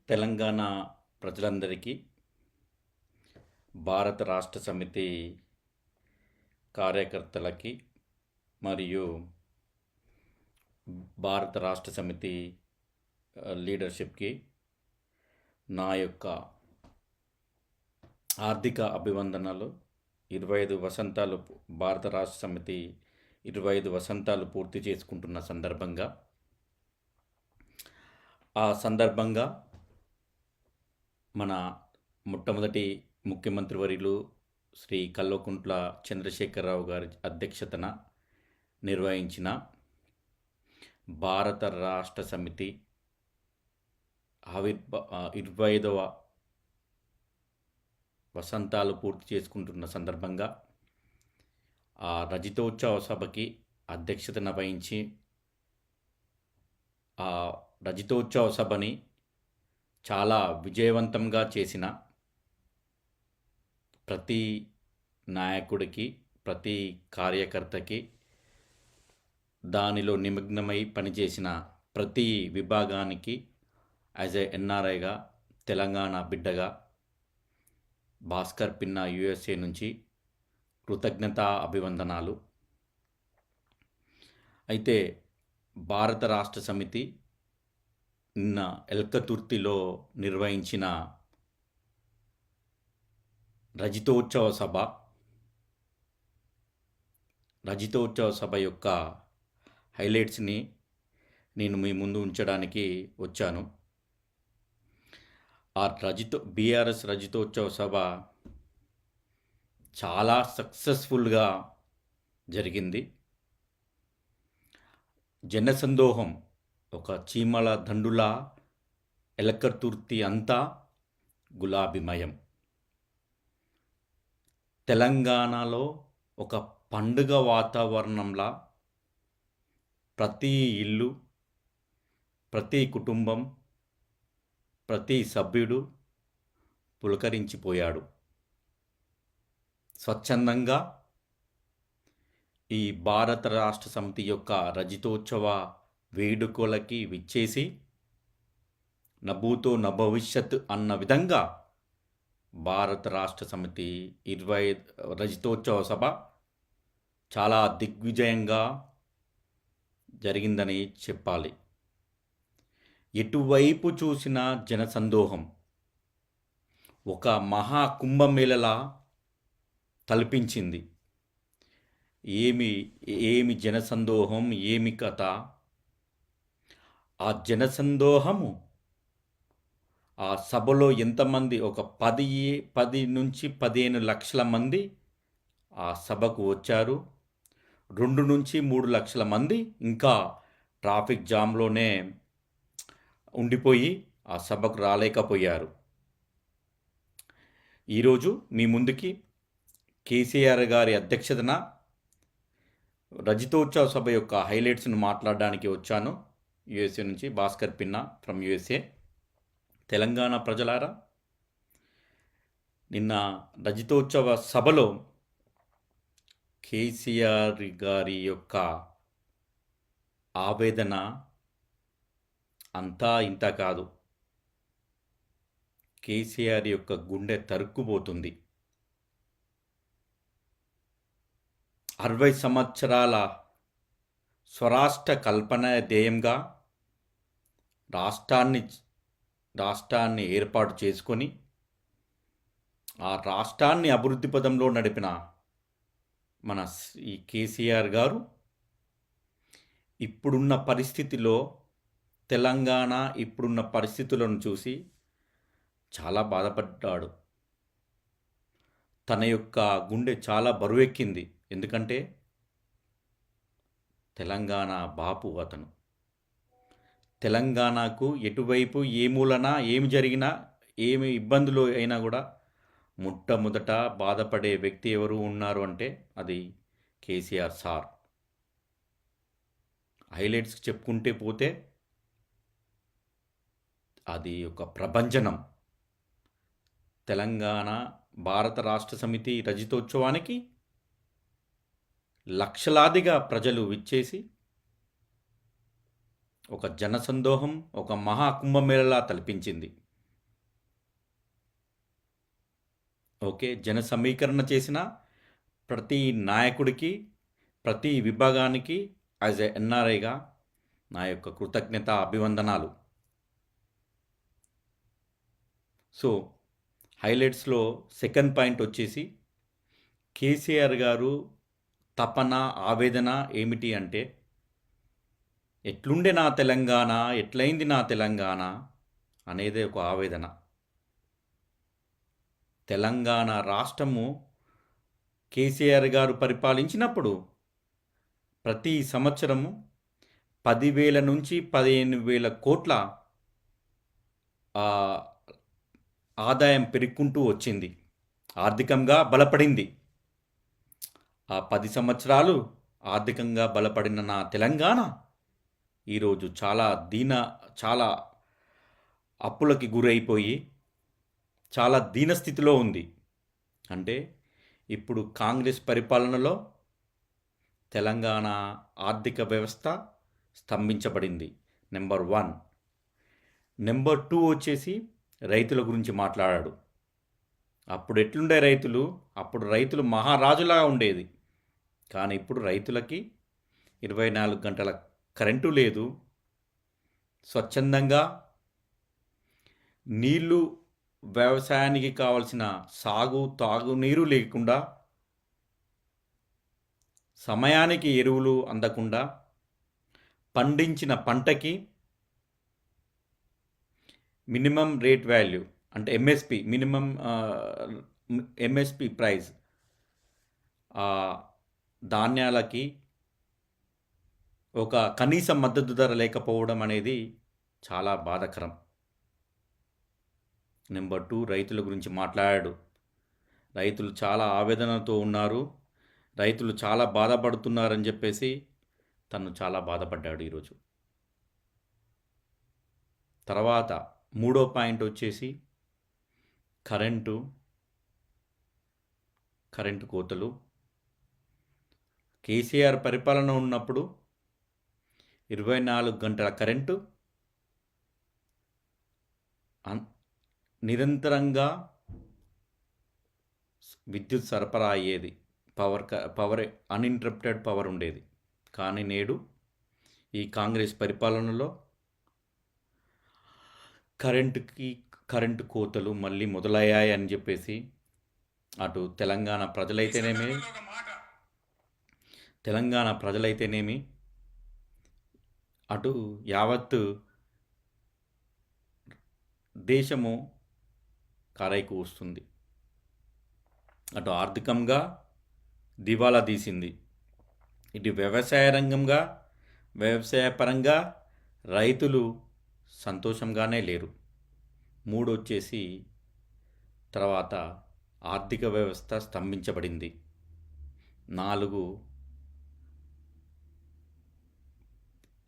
తెలంగాణ ప్రజలందరికీ భారత రాష్ట్ర సమితి కార్యకర్తలకి మరియు భారత రాష్ట్ర సమితి లీడర్షిప్కి నా యొక్క ఆర్థిక అభివందనలు. 25 వసంతాలు భారత రాష్ట్ర సమితి 25 వసంతాలు పూర్తి చేసుకుంటున్న సందర్భంగా మన మొట్టమొదటి ముఖ్యమంత్రి వర్యులు శ్రీ కల్వకుంట్ల చంద్రశేఖరరావు గారి అధ్యక్షతన నిర్వహించిన భారత రాష్ట్ర సమితి 25వ వసంతాలు పూర్తి చేసుకుంటున్న సందర్భంగా ఆ రజతోత్సవ సభకి అధ్యక్షతన వహించి ఆ రజతోత్సవ సభని చాలా విజయవంతంగా చేసిన ప్రతి నాయకుడికి, ప్రతి కార్యకర్తకి, దానిలో నిమగ్నమై పనిచేసిన ప్రతి విభాగానికి యాజ్ ఏ ఎన్ఆర్ఐగా, తెలంగాణ బిడ్డగా భాస్కర్ పిన్న యుఎస్ఏ నుంచి కృతజ్ఞతా అభివందనాలు. అయితే భారత రాష్ట్ర సమితి నిన్న ఎల్కతుర్తిలో నిర్వహించిన రజతోత్సవ సభ యొక్క హైలైట్స్ని నేను మీ ముందు ఉంచడానికి వచ్చాను. ఆ బీఆర్ఎస్ రజతోత్సవ సభ చాలా సక్సెస్ఫుల్గా జరిగింది. జనసందోహం ఒక చీమల దండులా ఎలకతుర్తి అంతా గులాబీమయం. తెలంగాణలో ఒక పండుగ వాతావరణంలా ప్రతి ఇల్లు, ప్రతి కుటుంబం, ప్రతి సభ్యుడు పులకరించిపోయాడు. స్వచ్ఛందంగా ఈ భారత రాష్ట్ర సమితి యొక్క రజతోత్సవ వేడుకలకి విచ్చేసి నభూతో నభవిష్యత్ అన్న విధంగా భారత రాష్ట్ర సమితి 25 రజతోత్సవ సభ చాలా దిగ్విజయంగా జరిగిందని చెప్పాలి. ఎటువైపు చూసిన జనసందోహం ఒక మహా కుంభమేళలా తలపించింది. ఏమి జనసందోహం, ఏమి కథ! ఆ జనసందోహము ఆ సభలో ఎంతమంది, ఒక 10 నుంచి 15 లక్షల మంది ఆ సభకు వచ్చారు. 2 నుంచి 3 లక్షల మంది ఇంకా ట్రాఫిక్ జామ్లోనే ఉండిపోయి ఆ సభకు రాలేకపోయారు. ఈరోజు మీ ముందుకి కేసీఆర్ గారి అధ్యక్షతన రజతోత్సవ సభ యొక్క హైలైట్స్ను మాట్లాడడానికి వచ్చాను. యుఎస్ఏ నుంచి భాస్కర్ పిన్న ఫ్రమ్ యుఎస్ఏ. తెలంగాణ ప్రజలారా, నిన్న రజతోత్సవ సభలో కేసీఆర్ గారి యొక్క ఆవేదన అంతా ఇంత కాదు. కేసీఆర్ యొక్క గుండె తరుక్కుపోతుంది. 60 సంవత్సరాల స్వరాష్ట్ర కల్పన ధ్యేయంగా రాష్ట్రాన్ని ఏర్పాటు చేసుకొని ఆ రాష్ట్రాన్ని అభివృద్ధి పదంలో నడిపిన మన ఈ కేసీఆర్ గారు ఇప్పుడున్న పరిస్థితిలో, తెలంగాణ ఇప్పుడున్న పరిస్థితులను చూసి చాలా బాధపడ్డాడు. తన యొక్క గుండె చాలా బరువెక్కింది. ఎందుకంటే తెలంగాణ బాపు అతను. తెలంగాణకు ఎటువైపు ఏ మూలన ఏమి జరిగినా, ఏమి ఇబ్బందులు అయినా కూడా మొట్టమొదట బాధపడే వ్యక్తి ఎవరు ఉన్నారు అంటే అది కేసీఆర్ సార్. హైలైట్స్ చెప్పుకుంటే పోతే అది ఒక ప్రభంజనం. తెలంగాణ భారత రాష్ట్ర సమితి రజతోత్సవానికి లక్షలాదిగా ప్రజలు విచ్చేసి ఒక జనసందోహం, ఒక మహాకుంభమేళలా తలపించింది. ఓకే. జన సమీకరణ చేసిన ప్రతి నాయకుడికి, ప్రతి విభాగానికి యాజ్ ఎ ఎన్ఆర్ఐగా నా యొక్క కృతజ్ఞత, అభివందనాలు. సో, హైలైట్స్‌లో సెకండ్ పాయింట్ వచ్చేసి కేసీఆర్ గారు తపన, ఆవేదన ఏమిటి అంటే, ఎట్లుండే నా తెలంగాణ, ఎట్లయింది నా తెలంగాణ అనేదే ఒక ఆవేదన. తెలంగాణ రాష్ట్రము కేసీఆర్ గారు పరిపాలించినప్పుడు ప్రతి సంవత్సరము 10,000 నుంచి 15,000 కోట్ల ఆదాయం పెరుగుకుంటూ వచ్చింది. ఆర్థికంగా బలపడింది. ఆ 10 సంవత్సరాలు ఆర్థికంగా బలపడిన నా తెలంగాణ ఈరోజు చాలా అప్పులకి గురైపోయి చాలా దీనస్థితిలో ఉంది. అంటే ఇప్పుడు కాంగ్రెస్ పరిపాలనలో తెలంగాణ ఆర్థిక వ్యవస్థ స్తంభించబడింది. నెంబర్ 1. నెంబర్ 2 వచ్చేసి రైతుల గురించి మాట్లాడాడు. అప్పుడు ఎట్లుండే రైతులు? అప్పుడు రైతులు మహారాజులా ఉండేది. కానీ ఇప్పుడు రైతులకి 24 గంటల కరెంటు లేదు. స్వచ్ఛందంగా నీళ్లు, వ్యవసాయానికి కావలసిన తాగునీరు లేకుండా, సమయానికి ఎరువులు అందకుండా, పండించిన పంటకి మినిమం రేట్ వాల్యూ అంటే ఎంఎస్పి, ఎంఎస్పి ప్రైస్ ధాన్యాలకి ఒక కనీస మద్దతు ధర లేకపోవడం అనేది చాలా బాధాకరం. నెంబర్ 2, రైతుల గురించి మాట్లాడాడు. రైతులు చాలా ఆవేదనతో ఉన్నారు, రైతులు చాలా బాధపడుతున్నారని చెప్పేసి తను చాలా బాధపడ్డాడు ఈరోజు. తర్వాత 3వ పాయింట్ వచ్చేసి కరెంటు కోతలు. కేసీఆర్ పరిపాలన ఉన్నప్పుడు 24 గంటల కరెంటు నిరంతరంగా విద్యుత్ సరఫరా అయ్యేది. పవర్ అన్ఇంటరప్టెడ్ పవర్ ఉండేది. కానీ నేడు ఈ కాంగ్రెస్ పరిపాలనలో కరెంటు కోతలు మళ్ళీ మొదలయ్యాయి అని చెప్పేసి అటు తెలంగాణ ప్రజలైతేనేమి అటు యావత్తు దేశము కారైకు వస్తుంది. అటు ఆర్థికంగా దివాలా తీసింది. ఇటు వ్యవసాయపరంగా రైతులు సంతోషంగానే లేరు. 3 వచ్చేసి తర్వాత ఆర్థిక వ్యవస్థ స్తంభించబడింది. 4,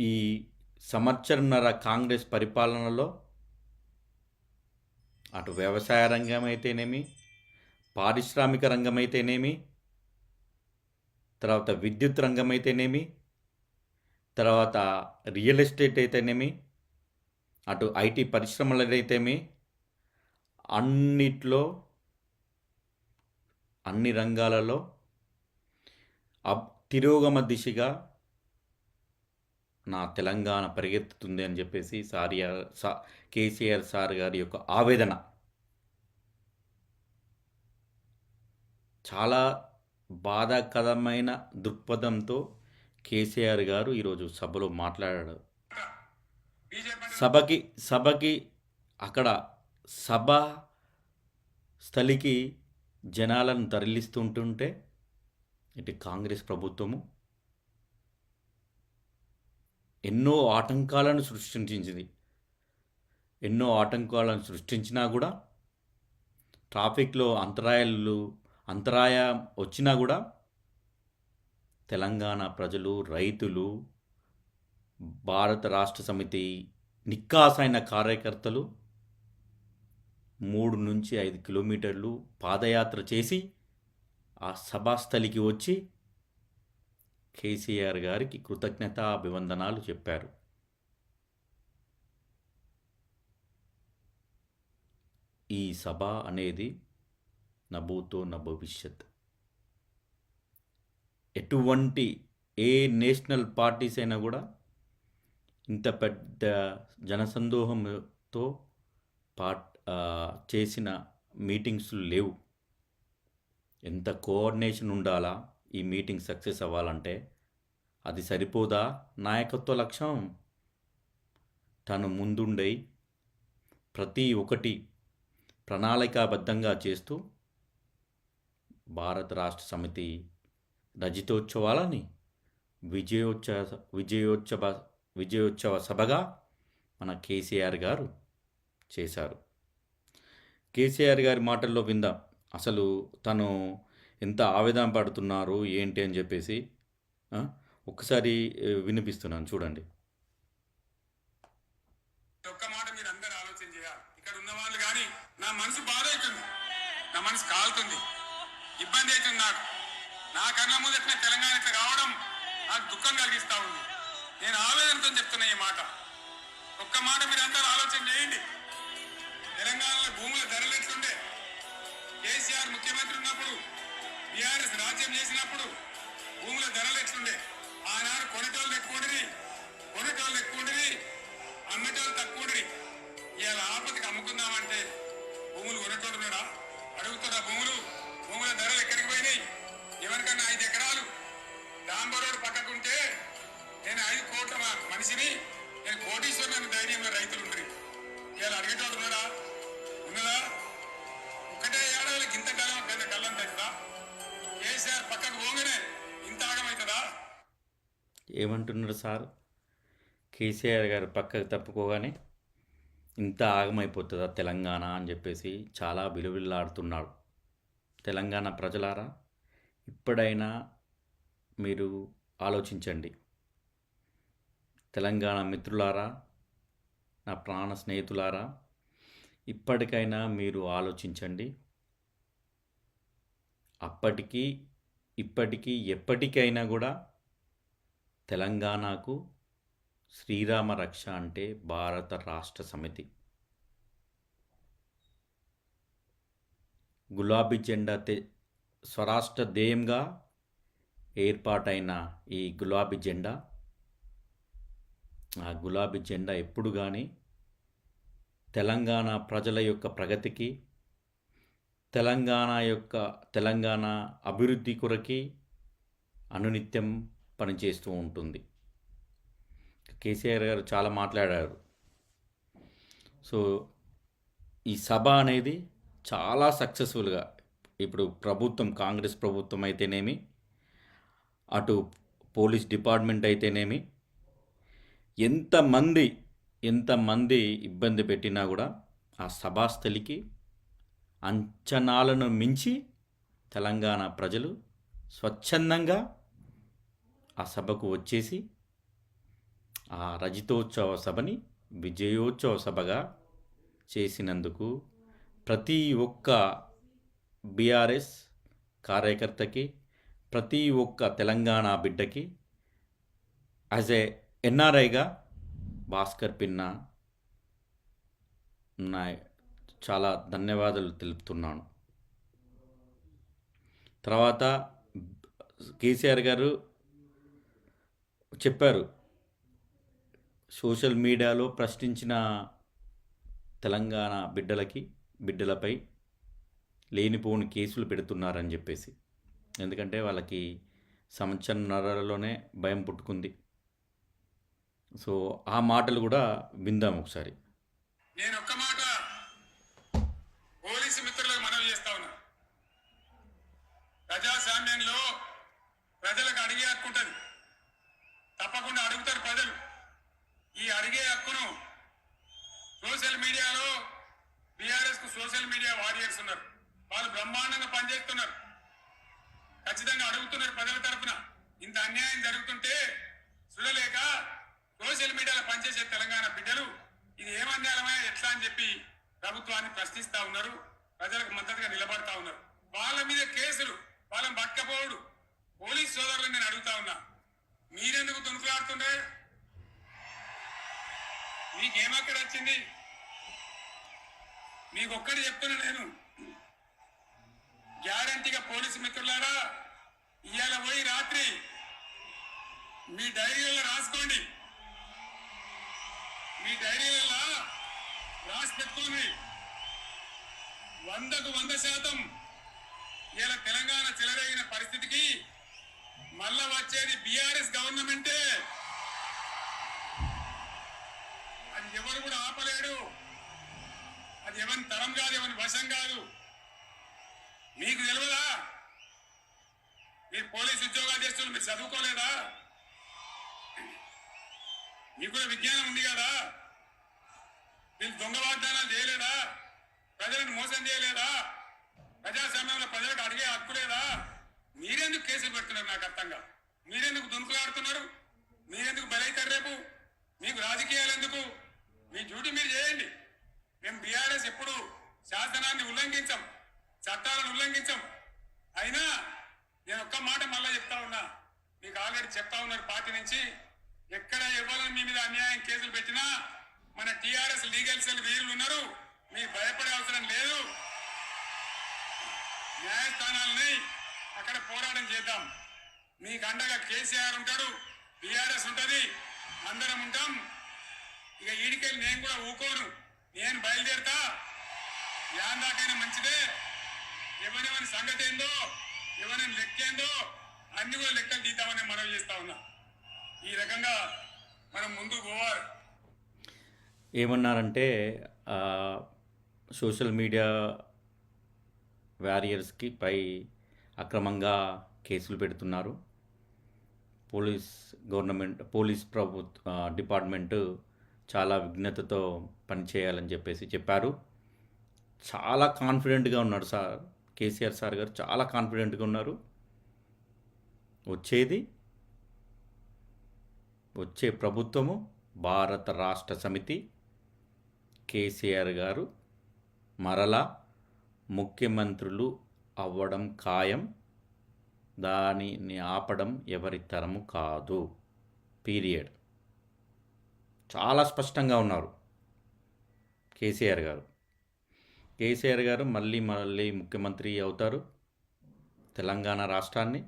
ఈ సంవత్సరంన్నర కాంగ్రెస్ పరిపాలనలో అటు వ్యవసాయ రంగం అయితేనేమి, పారిశ్రామిక రంగం అయితేనేమి, తర్వాత విద్యుత్ రంగం అయితేనేమి, తర్వాత రియల్ ఎస్టేట్ అయితేనేమి, అటు ఐటీ పరిశ్రమలైతేమి, అన్ని రంగాలలో తిరోగమ దిశగా నా తెలంగాణ పరిగెత్తుతుంది అని చెప్పేసి కేసీఆర్ సార్ గారి యొక్క ఆవేదన. చాలా బాధాకరమైన దృక్పథంతో కేసీఆర్ గారు ఈరోజు సభలో మాట్లాడాడు. సభకి అక్కడ సభ స్థలికి జనాలను తరలిస్తుంటుంటే ఇటు కాంగ్రెస్ ప్రభుత్వము ఎన్నో ఆటంకాలను సృష్టించినా కూడా, ట్రాఫిక్లో అంతరాయం వచ్చినా కూడా తెలంగాణ ప్రజలు, రైతులు, భారత రాష్ట్ర సమితి నిక్కాసైన కార్యకర్తలు 3 నుంచి 5 కిలోమీటర్లు పాదయాత్ర చేసి ఆ సభాస్థలికి వచ్చి కేసీఆర్ గారికి కృతజ్ఞతాభివందనాలు చెప్పారు. ఈ సభ అనేది నా భూతో నా భవిష్యత్. ఎటువంటి ఏ నేషనల్ పార్టీస్ అయినా కూడా ఇంత పెద్ద జనసందోహంతో చేసిన మీటింగ్స్ లేవు. ఎంత కోఆర్డినేషన్ ఉండాలా ఈ మీటింగ్ సక్సెస్ అవ్వాలంటే? అది సరిపోదా? నాయకత్వ లక్ష్యం తను ముందుండై ప్రతి ఒక్కటి ప్రణాళికాబద్ధంగా చేస్తూ భారత రాష్ట్ర సమితి రజతోత్సవాలని విజయోత్సవ సభగా మన కేసీఆర్ గారు చేశారు. కేసీఆర్ గారి మాటల్లో విందాం అసలు తను ఎంత ఆవేదన పడుతున్నారు ఏంటి అని చెప్పేసి. ఒక్కసారి వినిపిస్తున్నాను, చూడండి. ఒక్క మాట మీరు అందరూ ఆలోచన చేయాలి. ఇక్కడ ఉన్న వాళ్ళు కానీ నా మనసు బాధ అవుతుంది, నా మనసు కాలుతుంది, ఇబ్బంది అవుతుంది. నా కళ్ళ ముందట తెలంగాణ ఇట్లా రావడం నాకు దుఃఖం కలిగిస్తా ఉంది. నేను ఆవేదనతో చెప్తున్నా ఈ మాట. ఒక్క మాట మీరు అందరూ ఆలోచన చేయండి. తెలంగాణలో భూముల ధరలు ఎట్లుండే? కేసీఆర్ ముఖ్యమంత్రి ఉన్నప్పుడు, బీఆర్ఎస్ రాజ్యం చేసినప్పుడు భూముల ధరలు ఎట్లుండే? ఆనాడు కొనేటోళ్ళు ఎక్కువ అమ్మటోళ్ళు తక్కువ. ఇవాళ ఆపదకి అమ్ముకుందామంటే భూములు కొనేటోళ్ళు ఉన్నాడా? అడుగుతున్నా భూముల ధరలు ఎక్కడికి పోయినాయి? ఎవరికన్నా 5 ఎకరాలు డాంబరోడ్ పక్కకుంటే నేను 5 కోట్ల మనిషిని, నేను కోటీశ్వరుని ధైర్యంలో రైతులు ఉండరు. ఇవాళ అడిగేటోళ్ళు ఉన్నదా? ఒక్కటే ఏడాదికి ఇంత కాలం పెద్ద కళ్ళం అవుతుందా? కేసీఆర్ పక్కకు పోగానే ఇంత ఆగమవుతుందా? ఏమంటున్నారు సార్? కేసీఆర్ గారు పక్కకు తప్పుకోగానే ఇంత ఆగమైపోతుందా తెలంగాణ అని చెప్పేసి చాలా విలువిల్లాడుతున్నాడు. తెలంగాణ ప్రజలారా, ఇప్పుడైనా మీరు ఆలోచించండి. తెలంగాణ మిత్రులారా, నా ప్రాణ స్నేహితులారా, ఇప్పటికైనా మీరు ఆలోచించండి. అప్పటికి ఇప్పటికీ ఎప్పటికైనా కూడా తెలంగాణకు శ్రీరామ రక్ష అంటే భారత రాష్ట్ర సమితి. గులాబీ జెండా స్వరాష్ట్ర ధ్యేయంగా ఏర్పాటైన ఈ గులాబీ జెండా, ఆ గులాబీ జెండా ఎప్పుడు కానీ తెలంగాణ ప్రజల యొక్క ప్రగతికి, తెలంగాణ అభివృద్ధి కొరకి అనునిత్యం పనిచేస్తూ ఉంటుంది. కేసీఆర్ గారు చాలా మాట్లాడారు. సో ఈ సభ అనేది చాలా సక్సెస్ఫుల్గా, ఇప్పుడు ప్రభుత్వం, కాంగ్రెస్ ప్రభుత్వం అయితేనేమి, అటు పోలీస్ డిపార్ట్మెంట్ అయితేనేమి, ఎంతమంది ఇబ్బంది పెట్టినా కూడా ఆ సభాస్థలికి అంచనాలను మించి తెలంగాణ ప్రజలు స్వచ్ఛందంగా ఆ సభకు వచ్చేసి ఆ రజతోత్సవ సభని విజయోత్సవ సభగా చేసినందుకు ప్రతి ఒక్క బీఆర్ఎస్ కార్యకర్తకి, ప్రతి ఒక్క తెలంగాణ బిడ్డకి యాజ్ ఏ ఎన్ఆర్ఐగా భాస్కర్ పిన్న చాలా ధన్యవాదాలు తెలుపుతున్నాను. తర్వాత కేసీఆర్ గారు చెప్పారు, సోషల్ మీడియాలో ప్రశ్నించిన తెలంగాణ బిడ్డలపై లేనిపోని కేసులు పెడుతున్నారని చెప్పేసి. ఎందుకంటే వాళ్ళకి సంవత్సరంన్నరలోనే భయం పుట్టుకుంది. సో ఆ మాటలు కూడా విందాం ఒకసారి. నేను ఒక్క మాట పోలీసు మిత్రులకు మనవి చేస్తా ఉన్నా. ప్రజాస్వామ్యంలో ప్రజలకు అడిగే హక్కు ఉంటుంది, తప్పకుండా అడుగుతారు ప్రజలు. ఈ అడిగే హక్కును సోషల్ మీడియాలో బీఆర్ఎస్ కు సోషల్ మీడియా వారియర్స్ ఉన్నారు, వాళ్ళు బ్రహ్మాండంగా పనిచేస్తున్నారు, ఖచ్చితంగా అడుగుతున్నారు ప్రజల తరఫున. ఇంత అన్యాయం జరుగుతుంటే చూడలేక సోషల్ మీడియాలో పనిచేసే తెలంగాణ బిడ్డలు ఇది ఏమన్యాయమా ఎట్లా అని చెప్పి ప్రభుత్వాన్ని ప్రశ్నిస్తా ఉన్నారు, ప్రజలకు మద్దతుగా నిలబడతా ఉన్నారు. వాళ్ళ మీద కేసులు, వాళ్ళని పట్టకపోవడు పోలీస్ సోదరులను నేను అడుగుతా ఉన్నా, మీరెందుకు తుణుకులాడుతుండే? మీకేమక్కడ వచ్చింది? మీకు ఒక్కటి చెప్తున్నా, నేను మిత్రులారా, ఇవాళ పోయి రాత్రి మీ డైరీలలో రాసుకోండి, మీ డైరీలలో రాసి పెట్టుకోండి. 100కు 100% ఇలా తెలంగాణ చెలరేగిన పరిస్థితికి మళ్ళా వచ్చేది బీఆర్ఎస్ గవర్నమెంటే. అది ఎవరు కూడా ఆపలేడు. అది ఎవరి తరం కాదు, ఎవరి వశం కాదు. మీకు తెలియదా? మీరు పోలీసు ఉద్యోగాలు చేస్తున్నారు, మీరు చదువుకోలేదా? మీకు కూడా విజ్ఞానం ఉంది కదా? మీరు దొంగ వాగ్దానాలు చేయలేదా? ప్రజలను మోసం చేయలేదా? ప్రజాస్వామ్యంలో ప్రజలకు అడిగే హక్కు లేదా? మీరెందుకు కేసులు పెడుతున్నారు? నాకు అర్థంగా మీరెందుకు దునుకులాడుతున్నారు? మీరెందుకు బలైతారు? రేపు మీకు రాజకీయాలు ఎందుకు? మీ డ్యూటీ మీరు చేయండి. మేము బీఆర్ఎస్ ఎప్పుడు శాసనాన్ని ఉల్లంఘించాం, చట్టాలను ఉల్లంఘించాం. అయినా నేను ఒక్క మాట మళ్ళా చెప్తా ఉన్నా, మీకు ఆల్రెడీ చెప్తా ఉన్నారు పార్టీ నుంచి, ఎక్కడ ఎవరైనా మీ మీద అన్యాయం కేసులు పెట్టినా మన టీఆర్ఎస్ లీగల్ సెల్ వీరులు ఉన్నారు, మీరు భయపడే అవసరం లేదు. న్యాయస్థానాలని అక్కడ పోరాటం చేద్దాం. మీకు అండగా కేసీఆర్ ఉంటాడు, బీఆర్ఎస్ ఉంటుంది, అందరం ఉంటాం. ఇక ఈడికెళ్ళి నేను కూడా ఊకోను, నేను బయలుదేరుతా. దాకైనా మంచిదే. ఎవరెవరి సంగతి ఏందో, ఎవరైనా లెక్కేందో అన్ని కూడా లెక్కలు తీద్దామని మనవి చేస్తా ఉన్నా. ఈ రకంగా మనం ముందుకు పోవాలి. ఏమన్నారంటే సోషల్ మీడియా వారియర్స్కి పై అక్రమంగా కేసులు పెడుతున్నారు. పోలీస్ డిపార్ట్మెంటు చాలా విఘ్నతతో పనిచేయాలని చెప్పేసి చెప్పారు. చాలా కాన్ఫిడెంట్గా ఉన్నాడు సార్ కేసీఆర్ సార్ గారు, చాలా కాన్ఫిడెంట్గా ఉన్నారు. వచ్చే ప్రభుత్వము భారత రాష్ట్ర సమితి, కేసీఆర్ గారు మరలా ముఖ్యమంత్రులు అవ్వడం ఖాయం, దానిని ఆపడం ఎవరి తరము కాదు. పీరియడ్. చాలా స్పష్టంగా ఉన్నారు కేసీఆర్ గారు. కేసీఆర్ గారు మళ్ళీ ముఖ్యమంత్రి అవుతారు. తెలంగాణ రాష్ట్రాన్ని,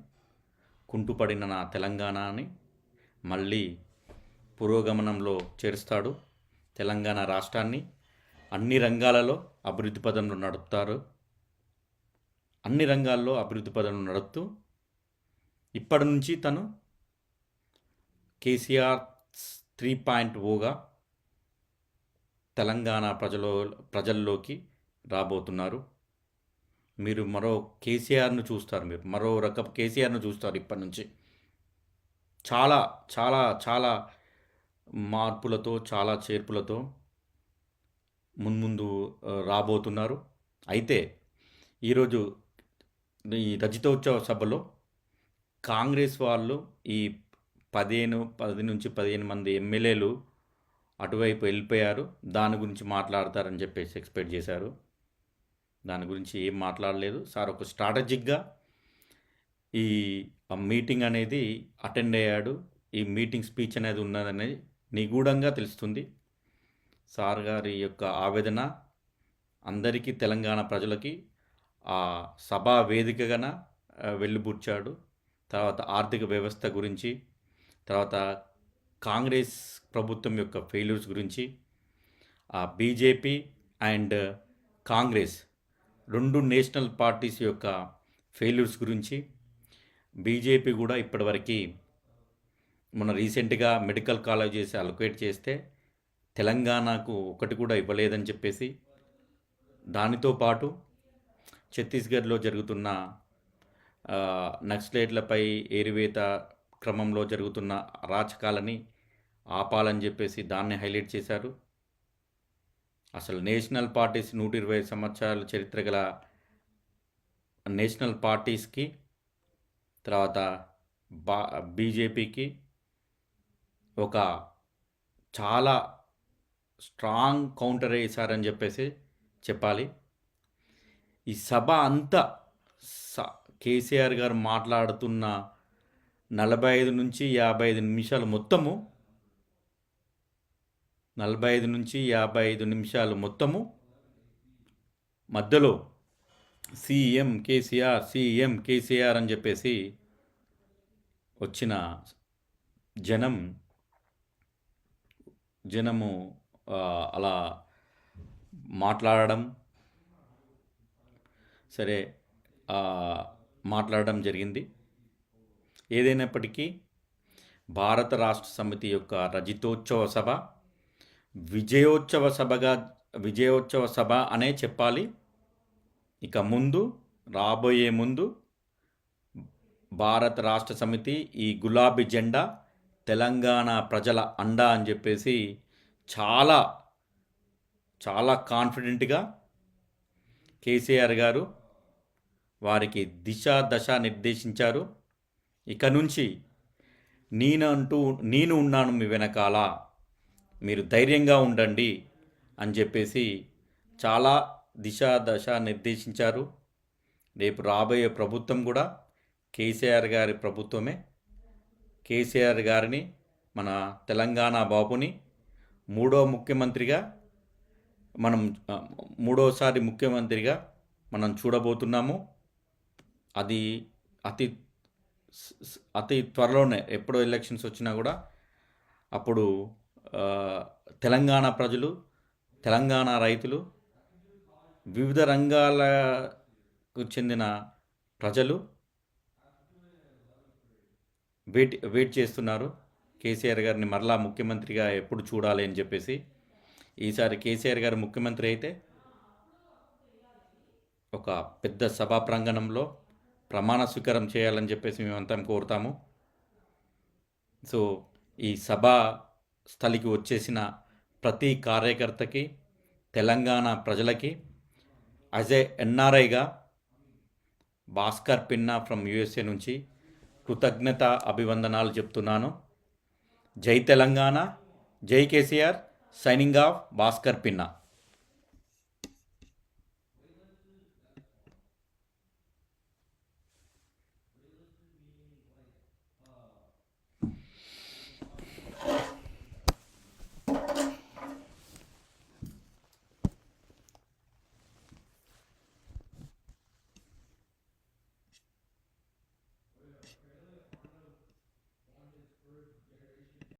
కుంటుపడిన నా తెలంగాణని మళ్ళీ పురోగమనంలో చేరుస్తాడు. తెలంగాణ రాష్ట్రాన్ని అన్ని రంగాలలో అభివృద్ధి పదంలో నడుపుతారు. అన్ని రంగాల్లో అభివృద్ధి పదంలో నడుపుతూ ఇప్పటి నుంచి తను కేసీఆర్ 3.0గా తెలంగాణ ప్రజల్లోకి రాబోతున్నారు. మీరు మరో కేసీఆర్ను చూస్తారు, మీరు మరో రకపు కేసీఆర్ను చూస్తారు. ఇప్పటి నుంచి చాలా చాలా చాలా మార్పులతో, చాలా చేర్పులతో మున్ముందు రాబోతున్నారు. అయితే ఈరోజు ఈ రజతోత్సవ సభలో కాంగ్రెస్ వాళ్ళు ఈ 10 నుంచి 15 మంది ఎమ్మెల్యేలు అటువైపు వెళ్ళిపోయారు, దాని గురించి మాట్లాడతారని చెప్పేసి ఎక్స్పెక్ట్ చేశారు. దాని గురించి ఏం మాట్లాడలేదు సార్. ఒక స్ట్రాటజిక్గా ఈ మీటింగ్ అనేది అటెండ్ అయ్యాడు. ఈ మీటింగ్ స్పీచ్ అనేది ఉన్నదనేది నిగూఢంగా తెలుస్తుంది. సార్ గారి యొక్క ఆవేదన అందరికీ, తెలంగాణ ప్రజలకి ఆ సభా వేదికగా వెళ్ళిబుచ్చాడు. తర్వాత ఆర్థిక వ్యవస్థ గురించి, తర్వాత కాంగ్రెస్ ప్రభుత్వం యొక్క ఫెయిల్యూర్స్ గురించి, ఆ BJP and Congress 2 national parties యొక్క ఫెయిల్యూర్స్ గురించి, బీజేపీ కూడా ఇప్పటివరకు మొన్న రీసెంట్గా మెడికల్ కాలేజెస్ అలొకేట్ చేస్తే తెలంగాణకు ఒకటి కూడా ఇవ్వలేదని చెప్పేసి, దానితో పాటు ఛత్తీస్గఢ్లో జరుగుతున్న నక్సలైట్లపై ఏరివేత క్రమంలో జరుగుతున్న అరాచకాలని ఆపాలని చెప్పేసి దాన్ని హైలైట్ చేశారు. అసలు నేషనల్ పార్టీస్ 120 సంవత్సరాల చరిత్ర గల నేషనల్ పార్టీస్కి, తర్వాత బీజేపీకి ఒక చాలా స్ట్రాంగ్ కౌంటర్ వేశారని చెప్పేసి చెప్పాలి. ఈ సభ అంతా కేసీఆర్ గారు మాట్లాడుతున్న 45 నుంచి 55 నిమిషాలు మొత్తము 45 నుంచి 55 నిమిషాలు మొత్తము మధ్యలో సీఎం కేసీఆర్ అని చెప్పేసి వచ్చిన జనం జనము అలా మాట్లాడడం సరే మాట్లాడడం జరిగింది. ఏదైనప్పటికీ భారత రాష్ట్ర సమితి యొక్క రజతోత్సవ సభ విజయోత్సవ సభ అనే చెప్పాలి. ఇక రాబోయే ముందు భారత రాష్ట్ర సమితి ఈ గులాబీ జెండా తెలంగాణ ప్రజల అండా అని చెప్పేసి చాలా చాలా కాన్ఫిడెంట్గా కేసీఆర్ గారు వారికి దశ నిర్దేశించారు. ఇక నుంచి నేను ఉన్నాను మీ వెనకాల, మీరు ధైర్యంగా ఉండండి అని చెప్పేసి చాలా దశ నిర్దేశించారు. రేపు రాబోయే ప్రభుత్వం కూడా కేసీఆర్ గారి ప్రభుత్వమే. కేసీఆర్ గారిని మన తెలంగాణ బాబుని మూడోసారి ముఖ్యమంత్రిగా మనం చూడబోతున్నాము. అది అతి త్వరలోనే, ఎప్పుడో ఎలక్షన్స్ వచ్చినా కూడా అప్పుడు తెలంగాణ ప్రజలు, తెలంగాణ రైతులు, వివిధ రంగాలకు చెందిన ప్రజలు వెయిట్ చేస్తున్నారు కేసీఆర్ గారిని మరలా ముఖ్యమంత్రిగా ఎప్పుడు చూడాలి అని చెప్పేసి. ఈసారి కేసీఆర్ గారు ముఖ్యమంత్రి అయితే ఒక పెద్ద సభా ప్రాంగణంలో ప్రమాణ స్వీకారం చేయాలని చెప్పేసి మేమంతా కోరుతాము. సో ఈ సభా స్థలికి వచ్చేసిన ప్రతి కార్యకర్తకి, తెలంగాణ ప్రజలకి యాజ్ ఏ ఎన్ఆర్ఐగా భాస్కర్ పిన్నా ఫ్రమ్ యుఎస్ఏ నుంచి కృతజ్ఞత అభివందనాలు చెప్తున్నాను. జై తెలంగాణ, జై కేసీఆర్. సైనింగ్ ఆఫ్, భాస్కర్ పిన్నా.